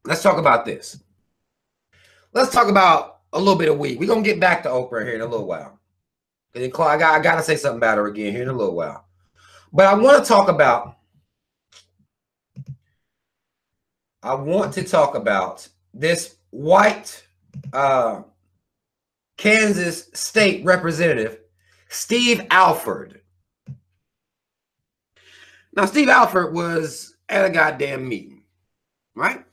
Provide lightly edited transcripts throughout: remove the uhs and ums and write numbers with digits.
let's talk about this. Let's talk about a little bit of weed. We're going to get back to Oprah here in a little while. I got to say something about her again here in a little while. But I want to talk about this white Kansas state representative, Steve Alford. Now, Steve Alford was at a goddamn meeting, right?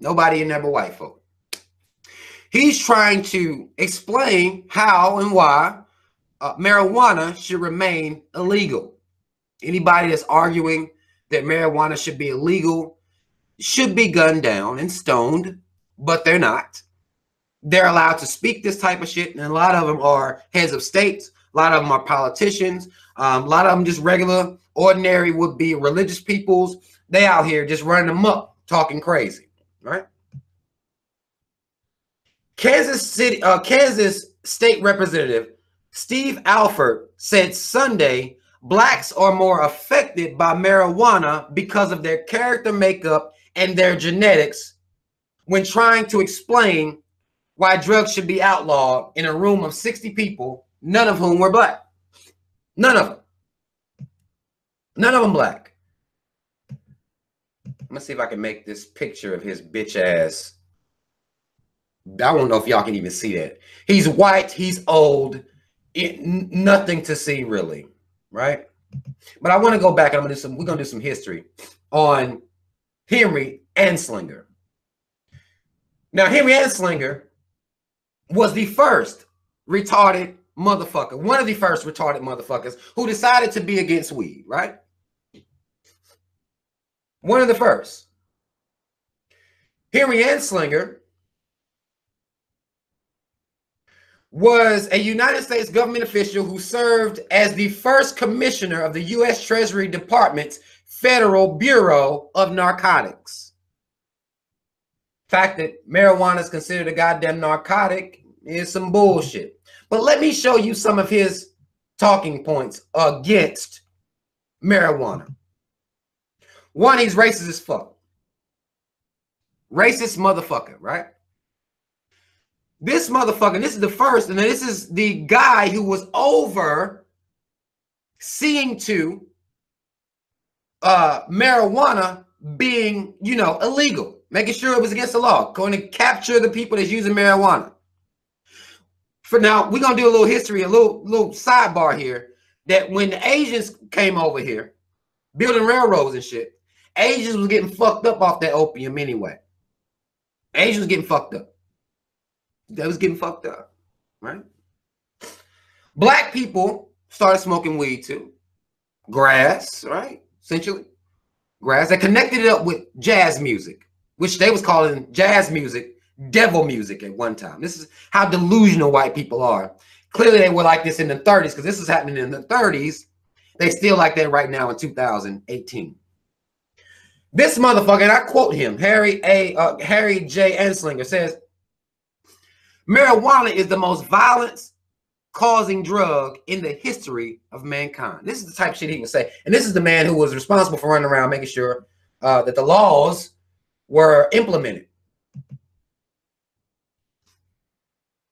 Nobody in there but white folk. He's trying to explain how and why marijuana should remain illegal. Anybody that's arguing that marijuana should be illegal should be gunned down and stoned, but they're not. They're allowed to speak this type of shit, and a lot of them are heads of states. A lot of them are politicians. A lot of them just regular, ordinary would-be religious peoples. They out here just running them up, talking crazy, right? Kansas State Representative Steve Alford said Sunday blacks are more affected by marijuana because of their character makeup and their genetics when trying to explain why drugs should be outlawed in a room of 60 people, none of whom were black. None of them. None of them black. I'm going to see if I can make this picture of his bitch ass. I don't know if y'all can even see that. He's white. He's old. Nothing to see, really. Right? But I want to go back and we're going to do some history on Henry Anslinger. Now, Henry Anslinger was the first retarded motherfucker, one of the first retarded motherfuckers who decided to be against weed, right? One of the first. Henry Anslinger was a United States government official who served as the first commissioner of the U.S. Treasury Department's Federal Bureau of Narcotics. The fact that marijuana is considered a goddamn narcotic is some bullshit. But let me show you some of his talking points against marijuana. One, he's racist as fuck. Racist motherfucker, right? This motherfucker, this is the first, and this is the guy who was seeing to marijuana being, illegal, making sure it was against the law, going to capture the people that's using marijuana. For now, we're going to do a little history, a little sidebar here, that when the Asians came over here, building railroads and shit, Asians was getting fucked up off that opium anyway. Asians was getting fucked up. They was getting fucked up, right? Black people started smoking weed too. Grass, right? Essentially. Grass. They connected it up with jazz music, which they was calling jazz music devil music at one time. This is how delusional white people are. Clearly they were like this in the 30s because this is happening in the 30s. They still like that right now in 2018. This motherfucker, and I quote him, Harry J. Anslinger says, marijuana is the most violence-causing drug in the history of mankind. This is the type of shit he would say. And this is the man who was responsible for running around making sure that the laws were implemented.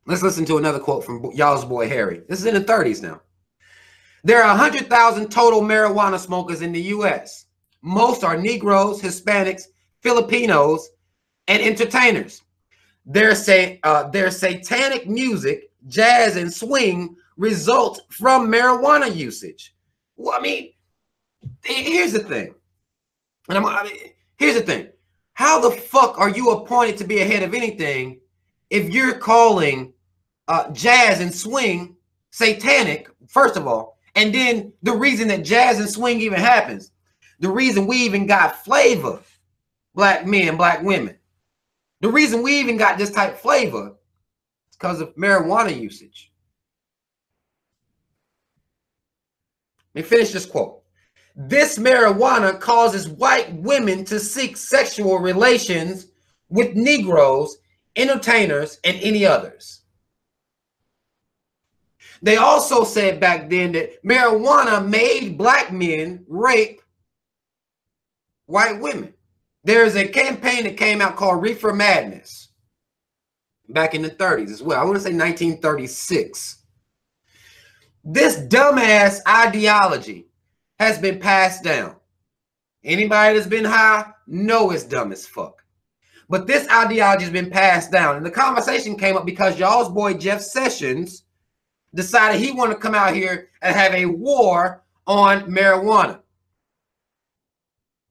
Let's listen to another quote from y'all's boy Harry. This is in the 30s now. There are 100,000 total marijuana smokers in the U.S. Most are Negroes, Hispanics, Filipinos, and entertainers. Their satanic music, jazz, and swing result from marijuana usage. Well, I mean, here's the thing. Here's the thing. How the fuck are you appointed to be ahead of anything if you're calling jazz and swing satanic, first of all? And then the reason that jazz and swing even happens, the reason we even got flavor, black men, black women, the reason we even got this type of flavor is because of marijuana usage. Let me finish this quote. This marijuana causes white women to seek sexual relations with Negroes, entertainers, and any others. They also said back then that marijuana made black men rape white women. There's a campaign that came out called Reefer Madness back in the 30s as well. I want to say 1936. This dumbass ideology has been passed down. Anybody that's been high know it's dumb as fuck. But this ideology has been passed down. And the conversation came up because y'all's boy Jeff Sessions decided he wanted to come out here and have a war on marijuana.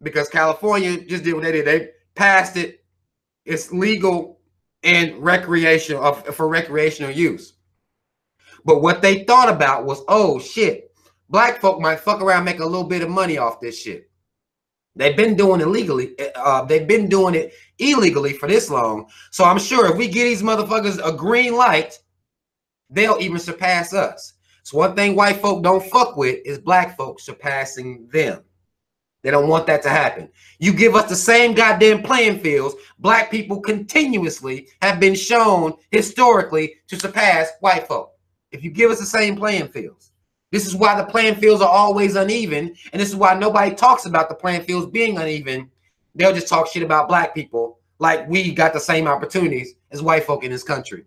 Because California just did what they did. They passed it. It's legal and for recreational use. But what they thought about was, oh shit, black folk might fuck around and make a little bit of money off this shit. They've been doing it illegally. They've been doing it illegally for this long. So I'm sure if we give these motherfuckers a green light, they'll even surpass us. So one thing white folk don't fuck with is black folk surpassing them. They don't want that to happen. You give us the same goddamn playing fields, black people continuously have been shown historically to surpass white folk. If you give us the same playing fields. This is why the playing fields are always uneven, and this is why nobody talks about the playing fields being uneven. They'll just talk shit about black people like we got the same opportunities as white folk in this country.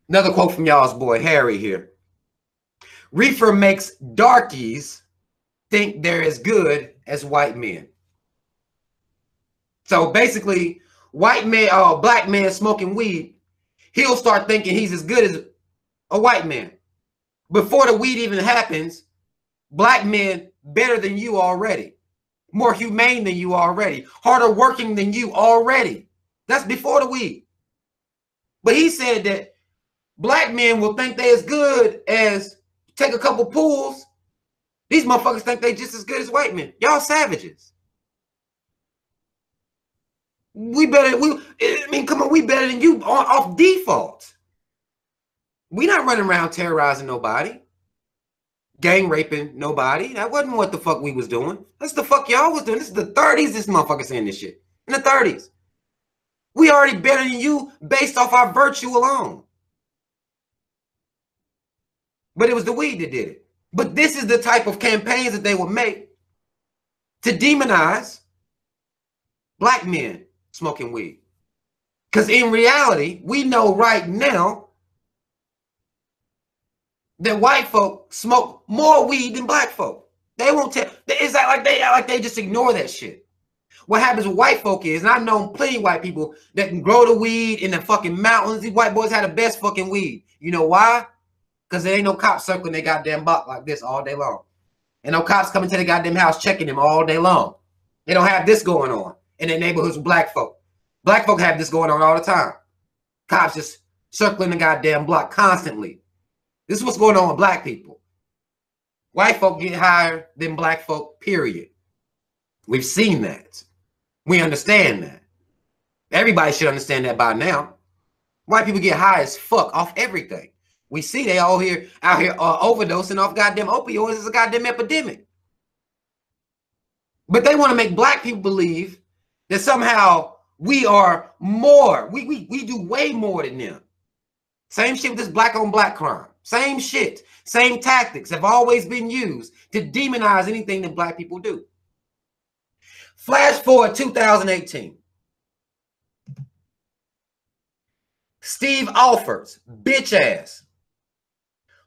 Another quote from y'all's boy Harry here. Reefer makes darkies think they're as good as white men. So basically, white man or black man smoking weed, he'll start thinking he's as good as a white man. Before the weed even happens, black men better than you already, more humane than you already, harder working than you already. That's before the weed. But he said that black men will think they as good as take a couple pulls. These motherfuckers think they just as good as white men. Y'all savages. We better, come on, we better than you off default. We not running around terrorizing nobody, gang raping nobody. That wasn't what the fuck we was doing. That's the fuck y'all was doing. This is the 30s. This motherfucker saying this shit in the 30s. We already better than you based off our virtue alone. But it was the weed that did it. But this is the type of campaigns that they would make to demonize black men smoking weed. Because in reality, we know right now that white folk smoke more weed than black folk. They won't tell. It's like they just ignore that shit. What happens with white folk is, and I've known plenty of white people that can grow the weed in the fucking mountains. These white boys have the best fucking weed. You know why? Because there ain't no cops circling their goddamn block like this all day long. And no cops coming to the goddamn house checking them all day long. They don't have this going on in their neighborhoods with black folk. Black folk have this going on all the time. Cops just circling the goddamn block constantly. This is what's going on with black people. White folk get higher than black folk, period. We've seen that. We understand that. Everybody should understand that by now. White people get high as fuck off everything. We see they all out here overdosing off goddamn opioids. It's a goddamn epidemic. But they want to make black people believe that somehow we are more. We do way more than them. Same shit with this black on black crime. Same shit. Same tactics have always been used to demonize anything that black people do. Flash forward 2018. Steve Alford's bitch ass.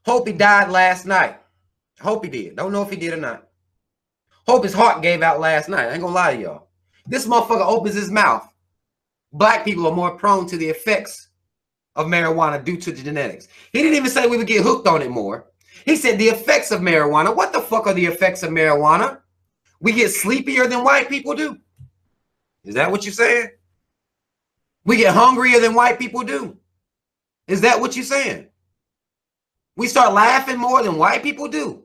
Hope he died last night. Hope he did. Don't know if he did or not. Hope his heart gave out last night. I ain't gonna lie to y'all. This motherfucker opens his mouth. Black people are more prone to the effects of marijuana due to the genetics. He didn't even say we would get hooked on it more. He said the effects of marijuana. What the fuck are the effects of marijuana? We get sleepier than white people do. Is that what you're saying? We get hungrier than white people do. Is that what you're saying? We start laughing more than white people do.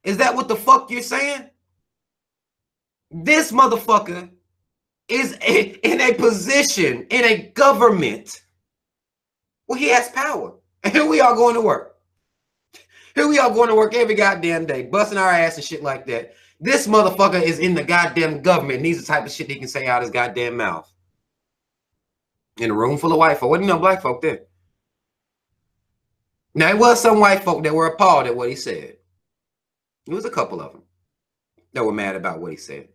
Is that what the fuck you're saying? This motherfucker is in a position, in a government where he has power. And here we are going to work. Here we are going to work every goddamn day, busting our ass and shit like that. This motherfucker is in the goddamn government and these are the type of shit he can say out his goddamn mouth. In a room full of white folk. Wasn't no black folk there. Now, it was some white folk that were appalled at what he said. It was a couple of them. that were mad about what he said.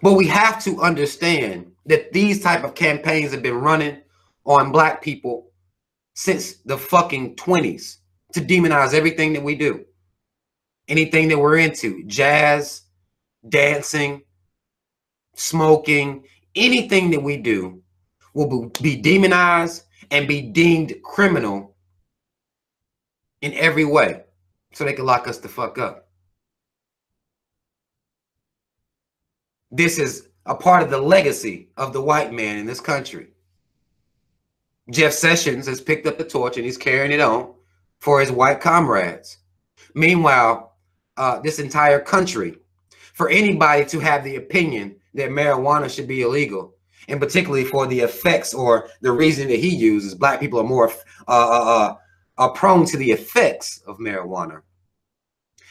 But we have to understand that these type of campaigns have been running on black people since the fucking 20s to demonize everything that we do. Anything that we're into, jazz, dancing, smoking, anything that we do will be demonized and be deemed criminal in every way so they can lock us the fuck up. This is a part of the legacy of the white man in this country. Jeff Sessions has picked up the torch and he's carrying it on for his white comrades. Meanwhile, this entire country, for anybody to have the opinion that marijuana should be illegal, and particularly for the effects or the reason that he uses, black people are more prone to the effects of marijuana.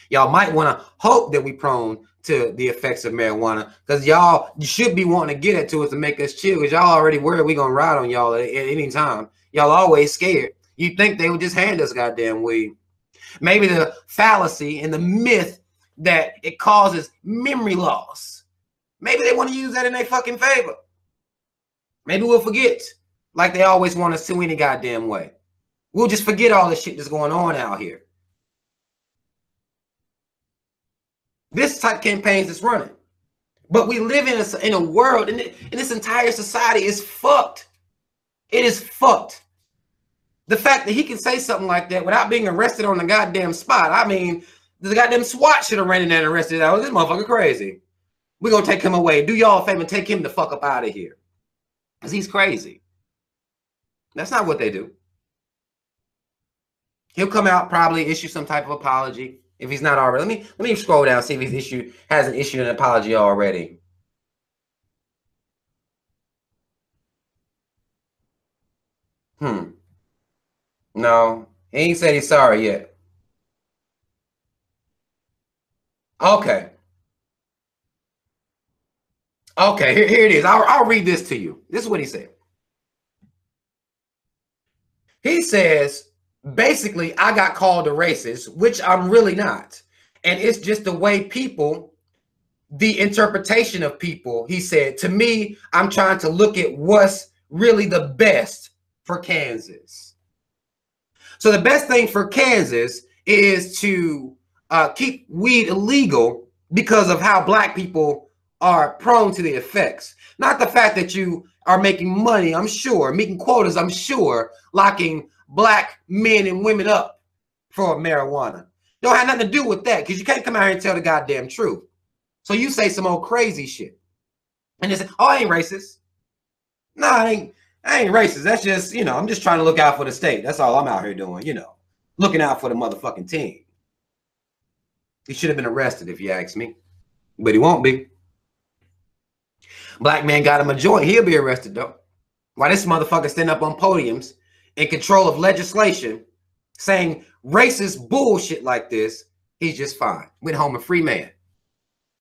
Y'all might want to hope that we prone to the effects of marijuana, because y'all should be wanting to get it to us to make us chill, because y'all already worried we gonna ride on y'all at any time. Y'all always scared. You think they would just hand us goddamn weed. Maybe the fallacy and the myth that it causes memory loss. Maybe they want to use that in their fucking favor. Maybe we'll forget, like they always want us to any goddamn way. We'll just forget all the shit that's going on out here. This type of campaigns is running. But we live in a world, and this entire society is fucked. It is fucked. The fact that he can say something like that without being arrested on the goddamn spot. I mean, the goddamn SWAT should have ran in there and arrested him. This motherfucker crazy. We're going to take him away. Do y'all a favor and take him the fuck up out of here. Because he's crazy. That's not what they do. He'll come out, probably issue some type of apology. If he's not already, let me scroll down, see if he's hasn't issued an apology already. No, he ain't said he's sorry yet. Okay. Okay, here it is. I'll read this to you. This is what he said. He says, basically, I got called a racist, which I'm really not. And it's just the way people, the interpretation of people, he said, to me, I'm trying to look at what's really the best for Kansas. So the best thing for Kansas is to keep weed illegal because of how black people are prone to the effects. Not the fact that you are making money, I'm sure, meeting quotas, I'm sure, locking black men and women up for marijuana. Don't have nothing to do with that, because you can't come out here and tell the goddamn truth. So you say some old crazy shit. And they say, oh, I ain't racist. No, I ain't racist. That's just, I'm just trying to look out for the state. That's all I'm out here doing, looking out for the motherfucking team. He should have been arrested, if you ask me. But he won't be. Black man got him a joint. He'll be arrested, though. Why this motherfucker stand up on podiums in control of legislation saying racist bullshit like this, he's just fine. Went home a free man.